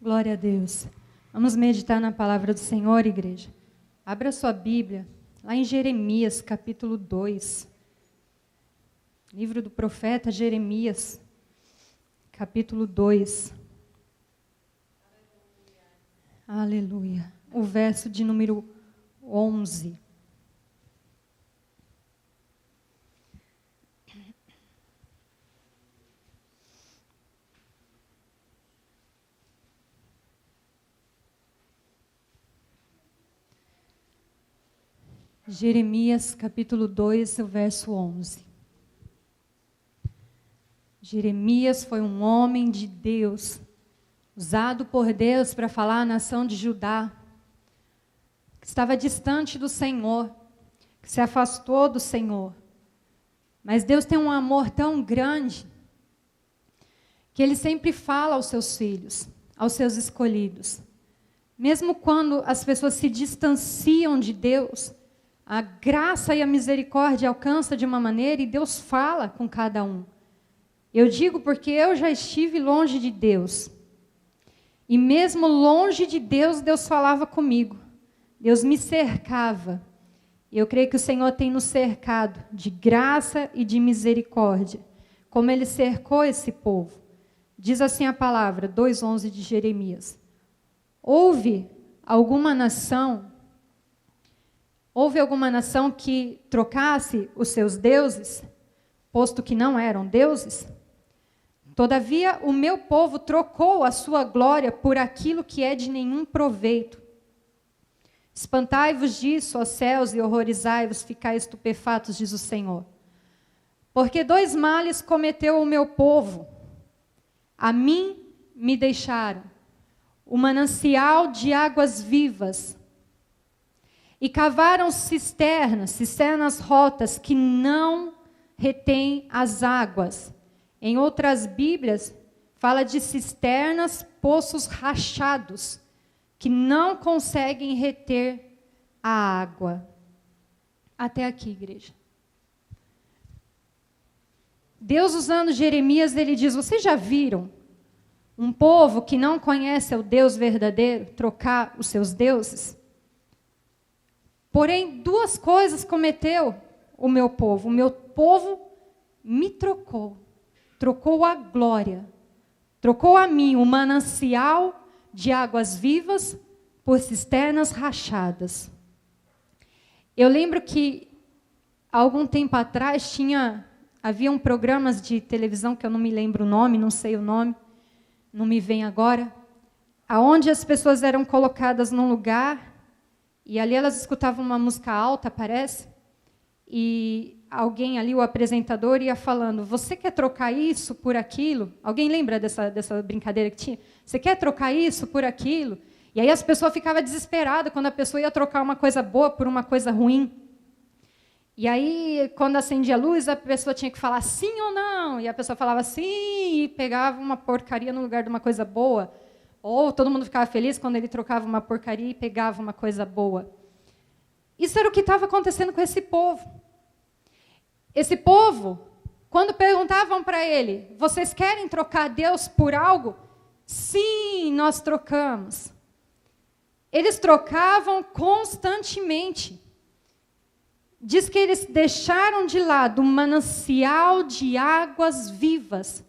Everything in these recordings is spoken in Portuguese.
Glória a Deus. Vamos meditar na palavra do Senhor, igreja. Abra sua Bíblia, lá em Jeremias, capítulo 2. Livro do profeta Jeremias, capítulo 2. Aleluia. O verso de número 11. Jeremias, capítulo 2, o verso 11. Jeremias foi um homem de Deus, usado por Deus para falar à nação de Judá, que estava distante do Senhor, que se afastou do Senhor. Mas Deus tem um amor tão grande, que Ele sempre fala aos seus filhos, aos seus escolhidos. Mesmo quando as pessoas se distanciam de Deus, a graça e a misericórdia alcançam de uma maneira e Deus fala com cada um. Eu digo porque eu já estive longe de Deus. E mesmo longe de Deus, Deus falava comigo. Deus me cercava. E eu creio que o Senhor tem nos cercado de graça e de misericórdia. Como Ele cercou esse povo. Diz assim a palavra, 2:11 de Jeremias. Houve alguma nação que trocasse os seus deuses, posto que não eram deuses? Todavia, o meu povo trocou a sua glória por aquilo que é de nenhum proveito. Espantai-vos disso, ó céus, e horrorizai-vos, ficai estupefatos, diz o Senhor. Porque dois males cometeu o meu povo. A mim me deixaram o manancial de águas vivas, e cavaram cisternas rotas que não retêm as águas. Em outras Bíblias, fala de cisternas, poços rachados, que não conseguem reter a água. Até aqui, igreja. Deus, usando Jeremias, ele diz, vocês já viram um povo que não conhece o Deus verdadeiro trocar os seus deuses? Porém, duas coisas cometeu o meu povo. O meu povo me trocou. Trocou a glória. Trocou a mim o manancial de águas vivas por cisternas rachadas. Eu lembro que, há algum tempo atrás, haviam programas de televisão, que eu não me lembro o nome, não sei o nome, não me vem agora, aonde as pessoas eram colocadas num lugar, e ali elas escutavam uma música alta, parece, e alguém ali, o apresentador, ia falando, você quer trocar isso por aquilo? Alguém lembra dessa brincadeira que tinha? Você quer trocar isso por aquilo? E aí as pessoas ficavam desesperadas quando a pessoa ia trocar uma coisa boa por uma coisa ruim. E aí, quando acendia a luz, a pessoa tinha que falar sim ou não. E a pessoa falava sim e pegava uma porcaria no lugar de uma coisa boa. Ou todo mundo ficava feliz quando ele trocava uma porcaria e pegava uma coisa boa. Isso era o que estava acontecendo com esse povo. Esse povo, quando perguntavam para ele, vocês querem trocar Deus por algo? Sim, nós trocamos. Eles trocavam constantemente. Diz que eles deixaram de lado um manancial de águas vivas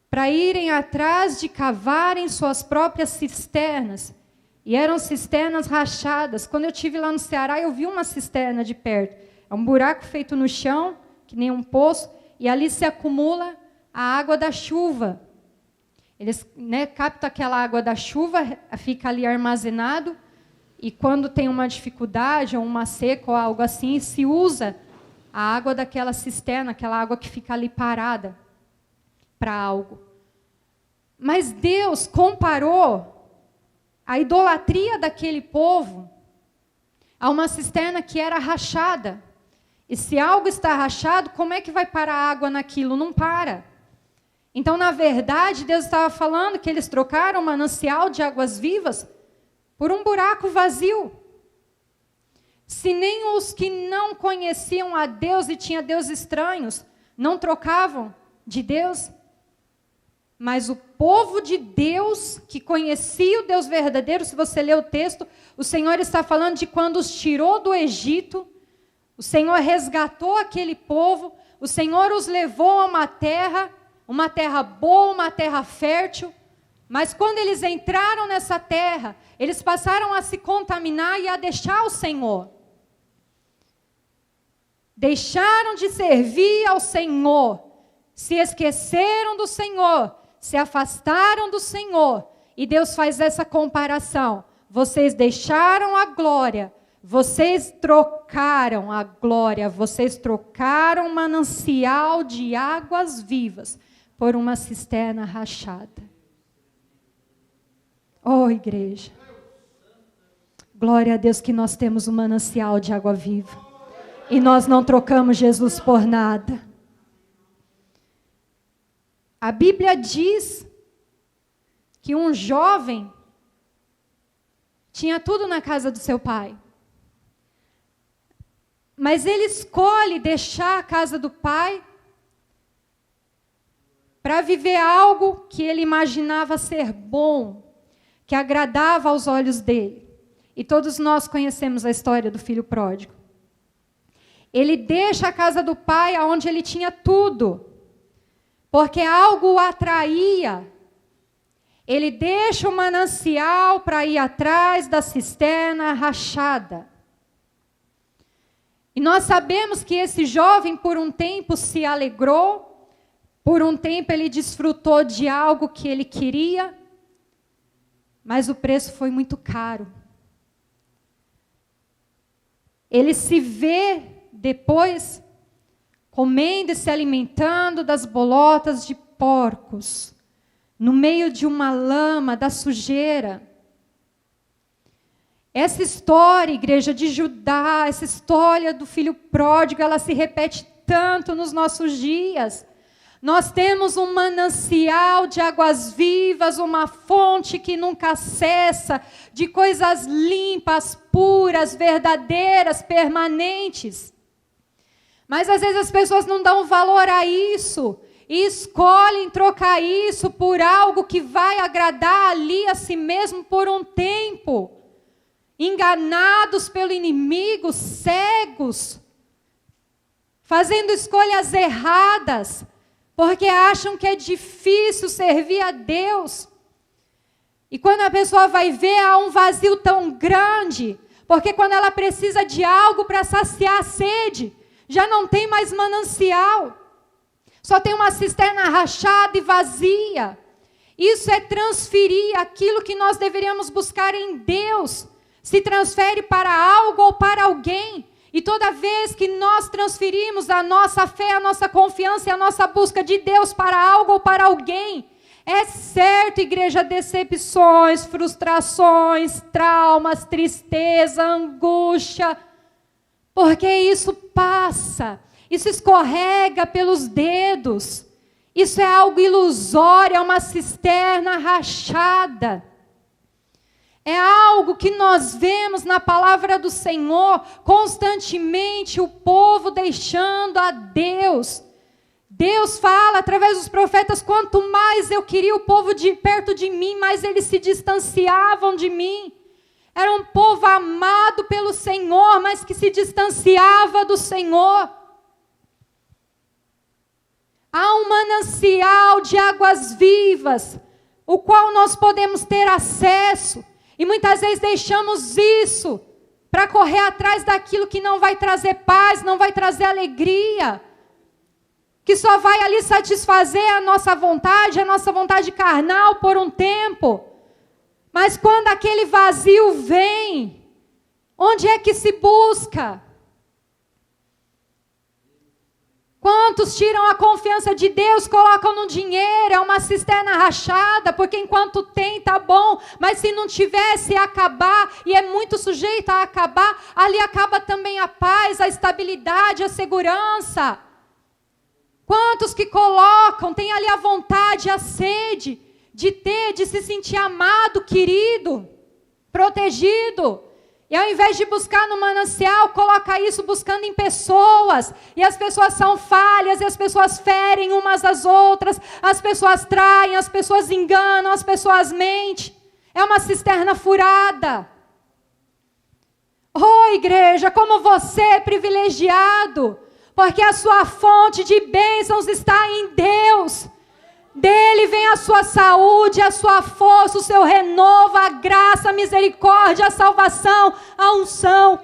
para irem atrás de cavarem suas próprias cisternas. E eram cisternas rachadas. Quando eu estive lá no Ceará, eu vi uma cisterna de perto. É um buraco feito no chão, que nem um poço, e ali se acumula a água da chuva. Eles captam aquela água da chuva, fica ali armazenado, e quando tem uma dificuldade, ou uma seca, ou algo assim, se usa a água daquela cisterna, aquela água que fica ali parada, para algo. Mas Deus comparou a idolatria daquele povo a uma cisterna que era rachada. E se algo está rachado, como é que vai parar a água naquilo? Não para. Então, na verdade, Deus estava falando que eles trocaram o manancial de águas vivas por um buraco vazio. Se nem os que não conheciam a Deus e tinham deuses estranhos não trocavam de Deus, Mas o povo de Deus, que conhecia o Deus verdadeiro, se você ler o texto, o Senhor está falando de quando os tirou do Egito, o Senhor resgatou aquele povo, o Senhor os levou a uma terra boa, uma terra fértil, mas quando eles entraram nessa terra, eles passaram a se contaminar e a deixar o Senhor. Deixaram de servir ao Senhor, se esqueceram do Senhor, se afastaram do Senhor. E Deus faz essa comparação. Vocês deixaram a glória, vocês trocaram a glória, vocês trocaram um manancial de águas vivas por uma cisterna rachada. Oh, igreja. Glória a Deus que nós temos um manancial de água viva. E nós não trocamos Jesus por nada. A Bíblia diz que um jovem tinha tudo na casa do seu pai. Mas ele escolhe deixar a casa do pai para viver algo que ele imaginava ser bom, que agradava aos olhos dele. E todos nós conhecemos a história do filho pródigo. Ele deixa a casa do pai onde ele tinha tudo, porque algo o atraía. Ele deixa o manancial para ir atrás da cisterna rachada. E nós sabemos que esse jovem, por um tempo, se alegrou, por um tempo ele desfrutou de algo que ele queria, mas o preço foi muito caro. Ele se vê depois comendo e se alimentando das bolotas de porcos, no meio de uma lama, da sujeira. Essa história, igreja de Judá, essa história do filho pródigo, ela se repete tanto nos nossos dias. Nós temos um manancial de águas vivas, uma fonte que nunca cessa, de coisas limpas, puras, verdadeiras, permanentes. Mas às vezes as pessoas não dão valor a isso e escolhem trocar isso por algo que vai agradar ali a si mesmo por um tempo. Enganados pelo inimigo, cegos, fazendo escolhas erradas, porque acham que é difícil servir a Deus. E quando a pessoa vai ver, há um vazio tão grande, porque quando ela precisa de algo para saciar a sede, já não tem mais manancial. Só tem uma cisterna rachada e vazia. Isso é transferir aquilo que nós deveríamos buscar em Deus. Se transfere para algo ou para alguém. E toda vez que nós transferimos a nossa fé, a nossa confiança e a nossa busca de Deus para algo ou para alguém, é certo, igreja, decepções, frustrações, traumas, tristeza, angústia, porque isso passa, isso escorrega pelos dedos, isso é algo ilusório, é uma cisterna rachada. É algo que nós vemos na palavra do Senhor, constantemente o povo deixando a Deus. Deus fala através dos profetas, quanto mais eu queria o povo perto de mim, mais eles se distanciavam de mim. Era um povo amado pelo Senhor, mas que se distanciava do Senhor. Há um manancial de águas vivas, o qual nós podemos ter acesso. E muitas vezes deixamos isso para correr atrás daquilo que não vai trazer paz, não vai trazer alegria, que só vai ali satisfazer a nossa vontade carnal por um tempo. Mas quando aquele vazio vem, onde é que se busca? Quantos tiram a confiança de Deus, colocam no dinheiro, é uma cisterna rachada, porque enquanto tem, tá bom, mas se não tivesse, acabar, e é muito sujeito a acabar, ali acaba também a paz, a estabilidade, a segurança. Quantos que colocam, tem ali a vontade, a sede, de ter, de se sentir amado, querido, protegido, E ao invés de buscar no manancial, coloca isso buscando em pessoas. E as pessoas são falhas, e as pessoas ferem umas às outras, as pessoas traem, as pessoas enganam, as pessoas mentem. É uma cisterna furada. Oh, igreja, como você é privilegiado, porque a sua fonte de bênçãos está em Deus. Dele vem a sua saúde, a sua força, o seu renovo, a graça, a misericórdia, a salvação, a unção,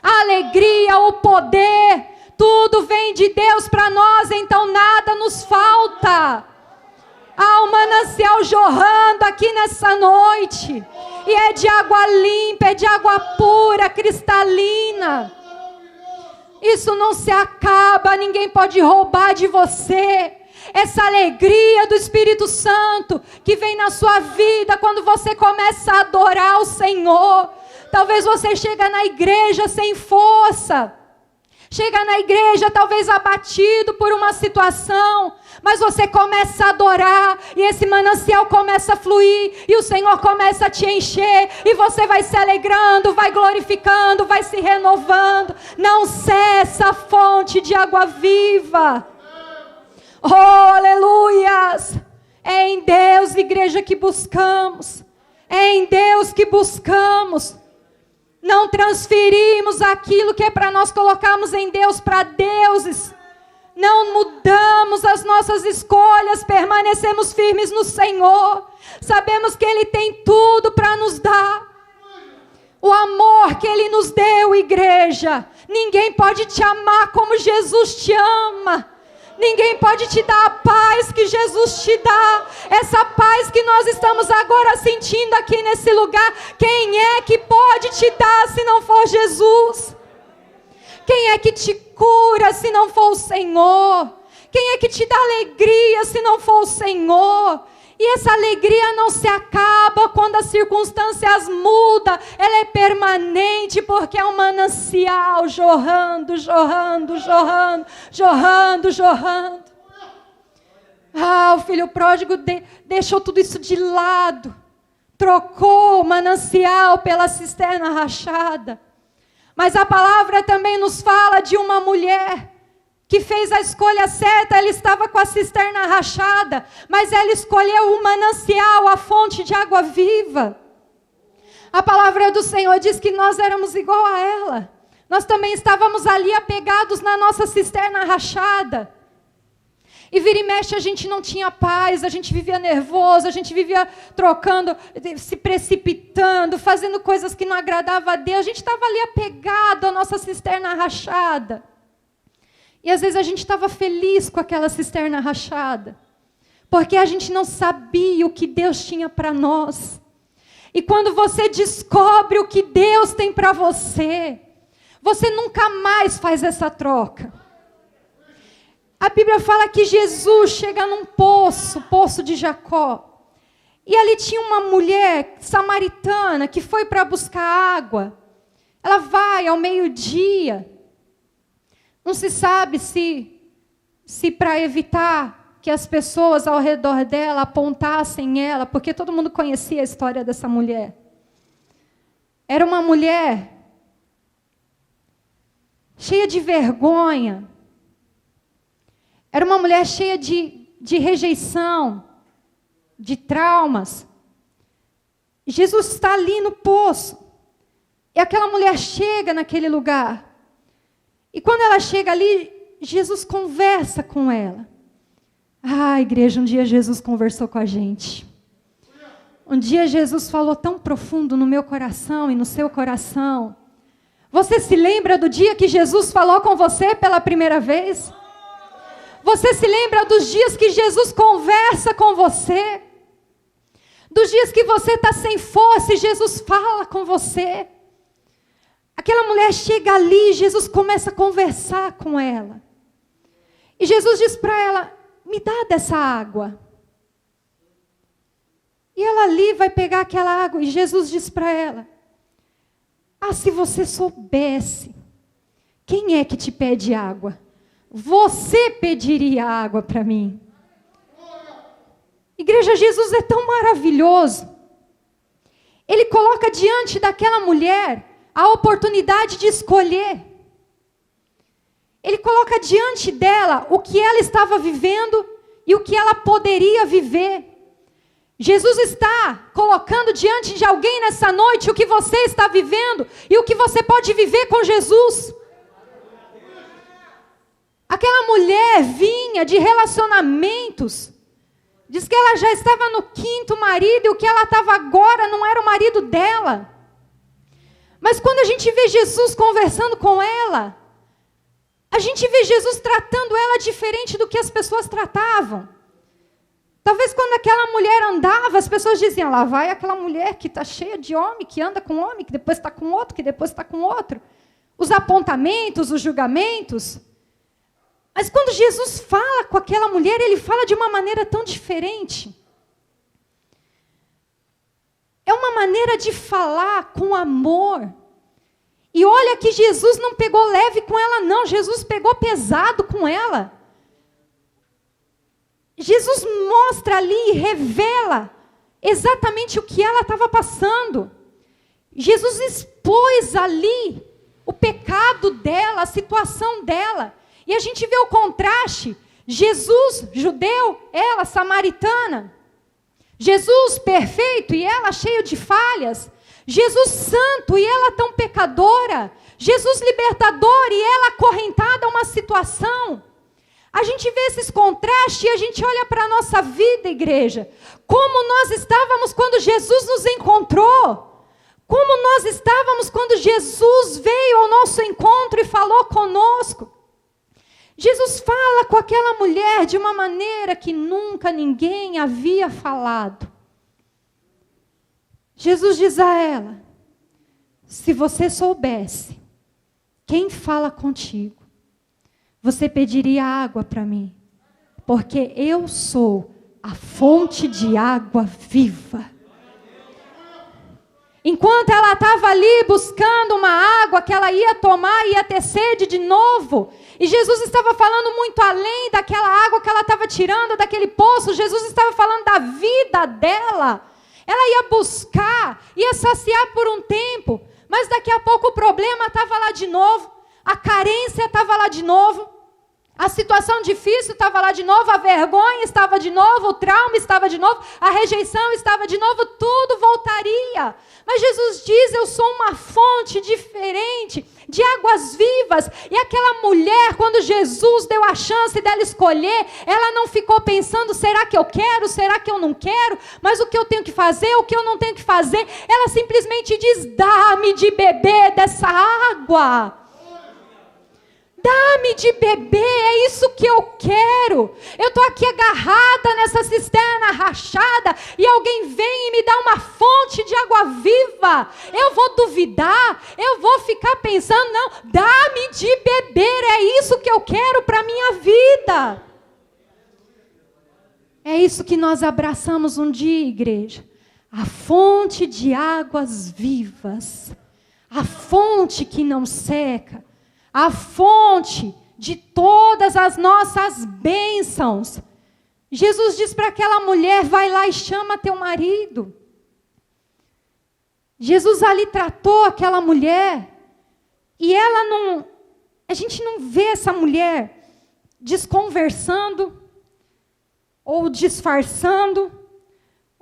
a alegria, o poder. Tudo vem de Deus para nós, então nada nos falta. Há um manancial jorrando aqui nessa noite. E é de água limpa, é de água pura, cristalina. Isso não se acaba, ninguém pode roubar de você. Essa alegria do Espírito Santo que vem na sua vida quando você começa a adorar o Senhor. Talvez você chega na igreja sem força. Chega na igreja talvez abatido por uma situação. Mas você começa a adorar. E esse manancial começa a fluir. E o Senhor começa a te encher. E você vai se alegrando, vai glorificando, vai se renovando. Não cessa a fonte de água viva. Oh, aleluias! É em Deus, igreja, que buscamos. É em Deus que buscamos. Não transferimos aquilo que é para nós colocarmos em Deus para deuses. Não mudamos as nossas escolhas, permanecemos firmes no Senhor. Sabemos que Ele tem tudo para nos dar. O amor que Ele nos deu, igreja. Ninguém pode te amar como Jesus te ama. Ninguém pode te dar a paz que Jesus te dá. Essa paz que nós estamos agora sentindo aqui nesse lugar. Quem é que pode te dar se não for Jesus? Quem é que te cura se não for o Senhor? Quem é que te dá alegria se não for o Senhor? E essa alegria não se acaba quando as circunstâncias mudam. Ela é permanente porque é um manancial jorrando, jorrando, jorrando, jorrando, jorrando. Ah, o filho pródigo deixou tudo isso de lado. Trocou o manancial pela cisterna rachada. Mas a palavra também nos fala de uma mulher que fez a escolha certa. Ela estava com a cisterna rachada, mas ela escolheu o manancial, a fonte de água viva. A palavra do Senhor diz que nós éramos igual a ela. Nós também estávamos ali apegados na nossa cisterna rachada. E vira e mexe a gente não tinha paz, a gente vivia nervoso, a gente vivia trocando, se precipitando, fazendo coisas que não agradavam a Deus. A gente estava ali apegado à nossa cisterna rachada. E às vezes a gente estava feliz com aquela cisterna rachada, porque a gente não sabia o que Deus tinha para nós. E quando você descobre o que Deus tem para você, você nunca mais faz essa troca. A Bíblia fala que Jesus chega num poço de Jacó. E ali tinha uma mulher samaritana que foi para buscar água. Ela vai ao meio-dia. Não se sabe se para evitar que as pessoas ao redor dela apontassem ela, porque todo mundo conhecia a história dessa mulher. Era uma mulher cheia de vergonha. Era uma mulher cheia de rejeição, de traumas. Jesus está ali no poço. E aquela mulher chega naquele lugar. E quando ela chega ali, Jesus conversa com ela. Ah, igreja, um dia Jesus conversou com a gente. Um dia Jesus falou tão profundo no meu coração e no seu coração. Você se lembra do dia que Jesus falou com você pela primeira vez? Você se lembra dos dias que Jesus conversa com você? Dos dias que você está sem força e Jesus fala com você? Aquela mulher chega ali, Jesus começa a conversar com ela. E Jesus diz para ela, me dá dessa água. E ela ali vai pegar aquela água e Jesus diz para ela, se você soubesse, quem é que te pede água? Você pediria água para mim. Igreja, Jesus é tão maravilhoso. Ele coloca diante daquela mulher a oportunidade de escolher. Ele coloca diante dela o que ela estava vivendo e o que ela poderia viver. Jesus está colocando diante de alguém nessa noite o que você está vivendo e o que você pode viver com Jesus. Aquela mulher vinha de relacionamentos. Diz que ela já estava no 5º marido e o que ela estava agora não era o marido dela. Mas quando a gente vê Jesus conversando com ela, a gente vê Jesus tratando ela diferente do que as pessoas tratavam. Talvez quando aquela mulher andava, as pessoas diziam, lá vai aquela mulher que está cheia de homem, que anda com homem, que depois está com outro, que depois está com outro. Os apontamentos, os julgamentos. Mas quando Jesus fala com aquela mulher, ele fala de uma maneira tão diferente. É uma maneira de falar com amor. E olha que Jesus não pegou leve com ela, não. Jesus pegou pesado com ela. Jesus mostra ali e revela exatamente o que ela estava passando. Jesus expôs ali o pecado dela, a situação dela. E a gente vê o contraste. Jesus, judeu, ela, samaritana. Jesus, perfeito, e ela cheia de falhas. Jesus, santo, e ela tão pecadora. Jesus, libertador, e ela acorrentada a uma situação. A gente vê esses contrastes e a gente olha para a nossa vida, igreja. Como nós estávamos quando Jesus nos encontrou. Como nós estávamos quando Jesus veio ao nosso encontro e falou conosco. Jesus fala com aquela mulher de uma maneira que nunca ninguém havia falado. Jesus diz a ela, se você soubesse quem fala contigo, você pediria água para mim, porque eu sou a fonte de água viva. Enquanto ela estava ali buscando uma água que ela ia tomar, ia ter sede de novo, e Jesus estava falando muito além daquela água que ela estava tirando daquele poço, Jesus estava falando da vida dela. Ela ia buscar, ia saciar por um tempo, mas daqui a pouco o problema estava lá de novo, a carência estava lá de novo, a situação difícil estava lá de novo, a vergonha estava de novo, o trauma estava de novo, a rejeição estava de novo, tudo voltaria. Mas Jesus diz, eu sou uma fonte diferente, de águas vivas. E aquela mulher, quando Jesus deu a chance dela escolher, ela não ficou pensando, será que eu quero, será que eu não quero? Mas o que eu tenho que fazer, o que eu não tenho que fazer? Ela simplesmente diz, dá-me de beber dessa água. Dá-me de beber, é isso que eu quero. Eu estou aqui agarrada nessa cisterna rachada e alguém vem e me dá uma fonte de água viva. Eu vou duvidar, eu vou ficar pensando, não, dá-me de beber, é isso que eu quero para a minha vida. É isso que nós abraçamos um dia, igreja. A fonte de águas vivas, a fonte que não seca. A fonte de todas as nossas bênçãos. Jesus diz para aquela mulher, vai lá e chama teu marido. Jesus ali tratou aquela mulher. E ela não, a gente não vê essa mulher desconversando, ou disfarçando,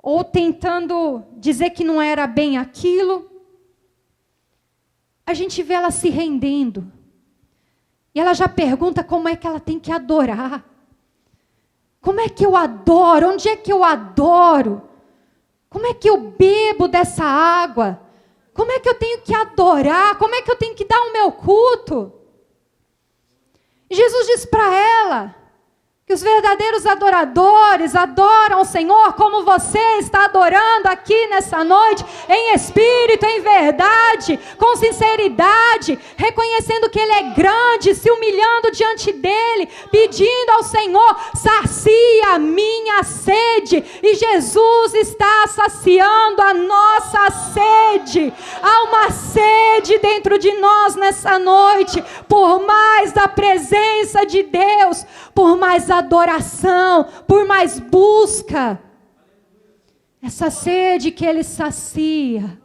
ou tentando dizer que não era bem aquilo. A gente vê ela se rendendo. E ela já pergunta como é que ela tem que adorar. Como é que eu adoro? Onde é que eu adoro? Como é que eu bebo dessa água? Como é que eu tenho que adorar? Como é que eu tenho que dar o meu culto? E Jesus diz para ela que os verdadeiros adoradores adoram o Senhor como você está adorando aqui nessa noite, em espírito, em verdade, com sinceridade, reconhecendo que Ele é grande, se humilhando diante dEle, pedindo ao Senhor, sacia a minha sede, e Jesus está saciando a nossa sede. Há uma sede dentro de nós nessa noite, por mais da presença de Deus, por mais adoração, por mais busca. Essa sede que Ele sacia.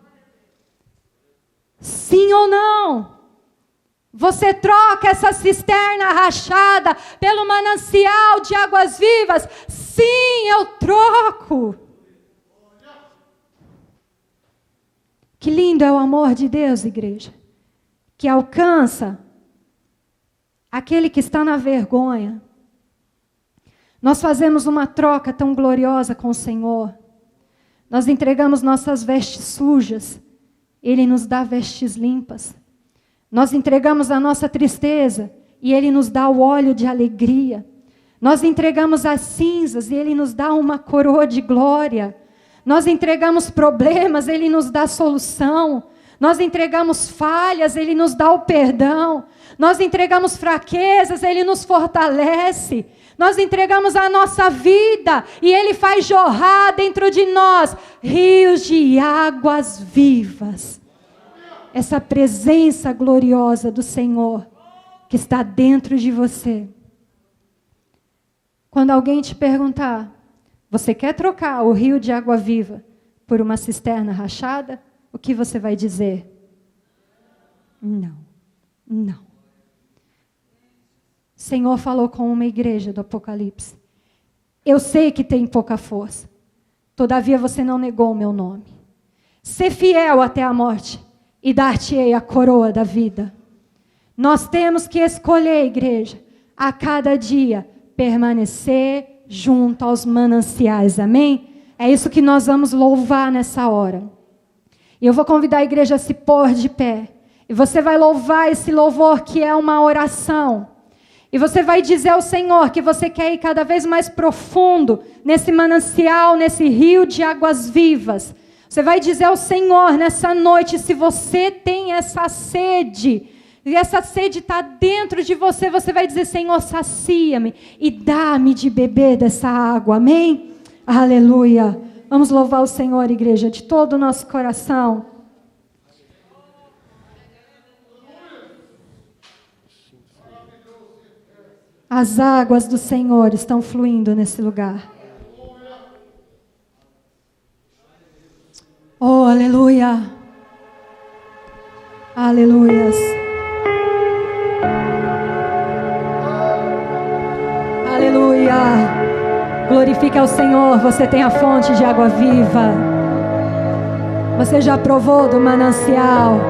Sim ou não? Você troca essa cisterna rachada pelo manancial de águas vivas? Sim, eu troco. Que lindo é o amor de Deus, igreja, que alcança aquele que está na vergonha. Nós fazemos uma troca tão gloriosa com o Senhor. Nós entregamos nossas vestes sujas, Ele nos dá vestes limpas. Nós entregamos a nossa tristeza e Ele nos dá o óleo de alegria. Nós entregamos as cinzas e Ele nos dá uma coroa de glória. Nós entregamos problemas, Ele nos dá solução. Nós entregamos falhas, Ele nos dá o perdão. Nós entregamos fraquezas, Ele nos fortalece. Nós entregamos a nossa vida e Ele faz jorrar dentro de nós rios de águas vivas. Essa presença gloriosa do Senhor que está dentro de você. Quando alguém te perguntar, você quer trocar o rio de água viva por uma cisterna rachada? O que você vai dizer? Não, não. O Senhor falou com uma igreja do Apocalipse. Eu sei que tem pouca força. Todavia você não negou o meu nome. Ser fiel até a morte e dar-te-ei a coroa da vida. Nós temos que escolher, igreja, a cada dia permanecer junto aos mananciais. Amém? É isso que nós vamos louvar nessa hora. E eu vou convidar a igreja a se pôr de pé. E você vai louvar esse louvor que é uma oração. E você vai dizer ao Senhor que você quer ir cada vez mais profundo nesse manancial, nesse rio de águas vivas. Você vai dizer ao Senhor nessa noite, se você tem essa sede, e essa sede está dentro de você, você vai dizer, Senhor, sacia-me e dá-me de beber dessa água. Amém? Aleluia. Vamos louvar o Senhor, igreja, de todo o nosso coração. As águas do Senhor estão fluindo nesse lugar. Oh, aleluia. Aleluias. Aleluia. Glorifique ao Senhor. Você tem a fonte de água viva. Você já provou do manancial.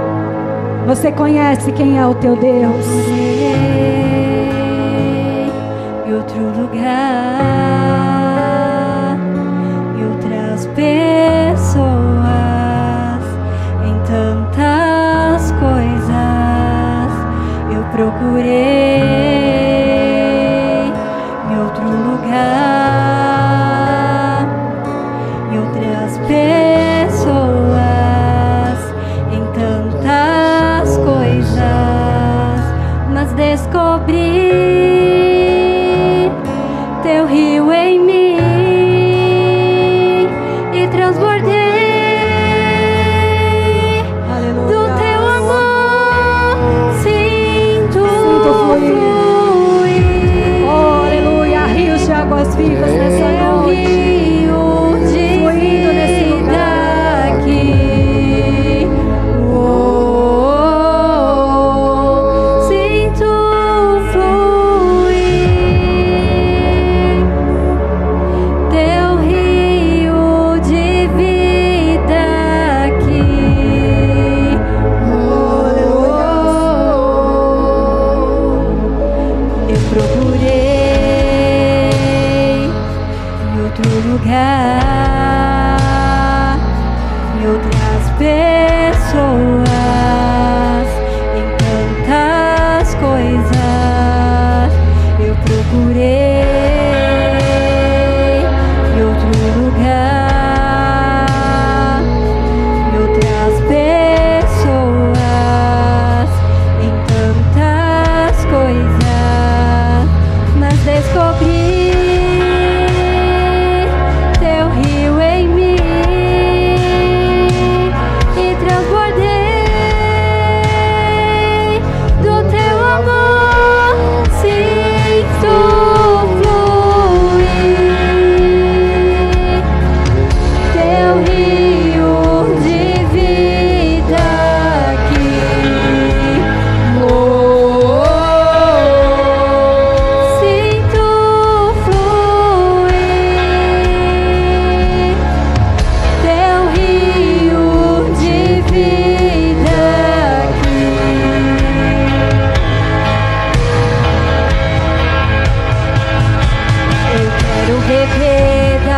Você conhece quem é o teu Deus. Em outro lugar, e outras pessoas, em tantas coisas eu procurei. Em outro lugar, e outras pessoas, em tantas coisas, mas descobri teu rio em mim e transbordei. Aleluia. Do teu amor sinto fluir. Oh, aleluia, rios de águas vivas nessa noite. Rio de Fluindo nesse lugar. aqui. Sinto fluir teu rio de vida aqui. Eu procurei em outro lugar, em outras pessoas, em tantas coisas. Eu procurei em outro lugar, em outras pessoas, em tantas coisas, mas descobri teu rio em mim e transbordei.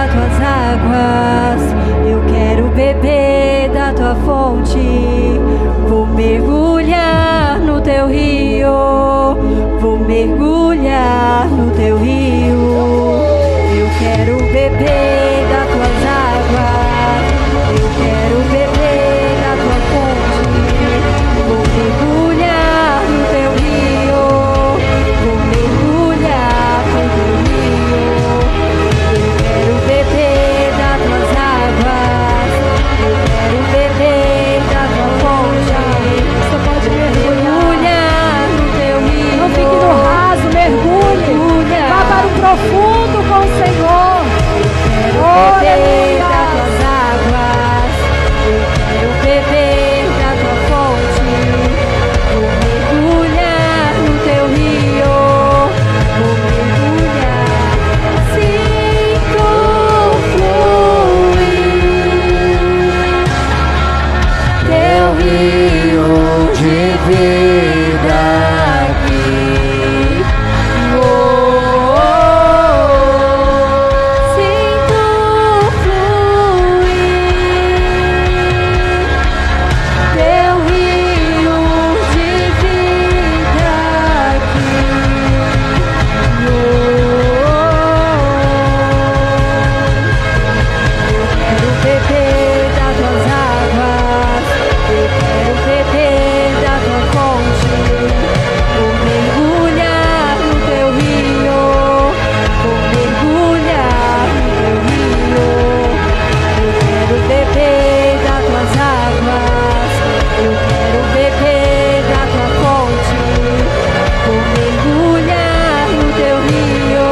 das tuas águas, eu quero beber da tua fonte. Vou mergulhar no teu rio, vou mergulhar no teu rio. Eu quero beber das tuas águas, eu quero beber da tua fonte. Vou mergulhar no teu rio, vou mergulhar no teu rio. Eu quero beber das tuas águas, eu quero beber da tua fonte. Você pode mergulhar. Mergulhar no teu rio. Não fique no raso, mergulhe. Vá para o profundo com o Senhor. Beber das tuas águas, eu quero beber da tua fonte. Vou mergulhar no teu rio, vou mergulhar. Sinto fluir teu rio de vida aqui. Sinto fluir teu rio de vida aqui. Eu quero beber das tuas águas, eu quero beber da tua fonte. Vou mergulhar no teu rio, vou mergulhar no teu rio. Eu quero beber das tuas águas, eu quero beber da tua fonte. Vou mergulhar no teu rio,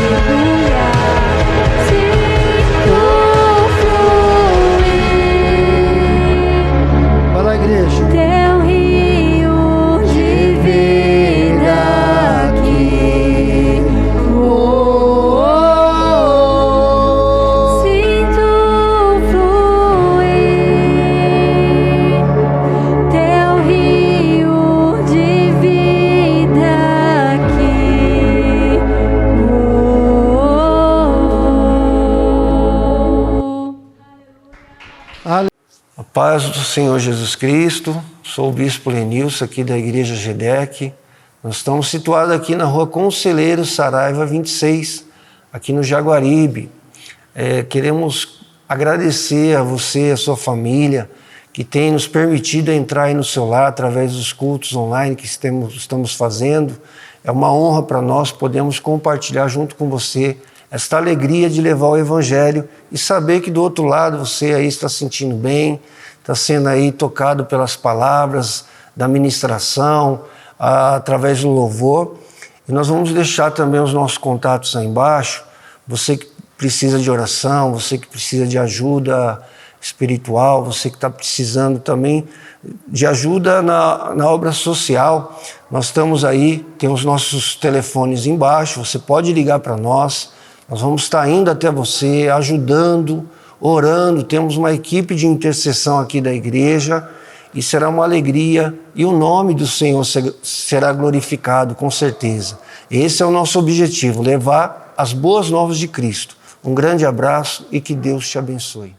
mergulhar. Sinto fluir Vai lá, igreja. teu rio de vida aqui. Sinto fluir teu rio de vida aqui. A paz do Senhor Jesus Cristo. Sou o Bispo Lenilson aqui da Igreja GEDEC. Nós estamos situados aqui na Rua Conselheiro Saraiva 26, aqui no Jaguaribe. Queremos agradecer a você, a sua família, que tem nos permitido entrar aí no seu lar através dos cultos online que estamos fazendo. É uma honra para nós podermos compartilhar junto com você esta alegria de levar o Evangelho e saber que do outro lado você aí está se sentindo bem, está sendo aí tocado pelas palavras da ministração, através do louvor. E nós vamos deixar também os nossos contatos aí embaixo. Você que precisa de oração, você que precisa de ajuda espiritual, você que está precisando também de ajuda na obra social. Nós estamos aí, tem os nossos telefones embaixo, você pode ligar para nós. Nós vamos estar indo até você, ajudando, orando. Temos uma equipe de intercessão aqui da igreja e será uma alegria e o nome do Senhor será glorificado, com certeza. Esse é o nosso objetivo, levar as boas novas de Cristo. Um grande abraço e que Deus te abençoe.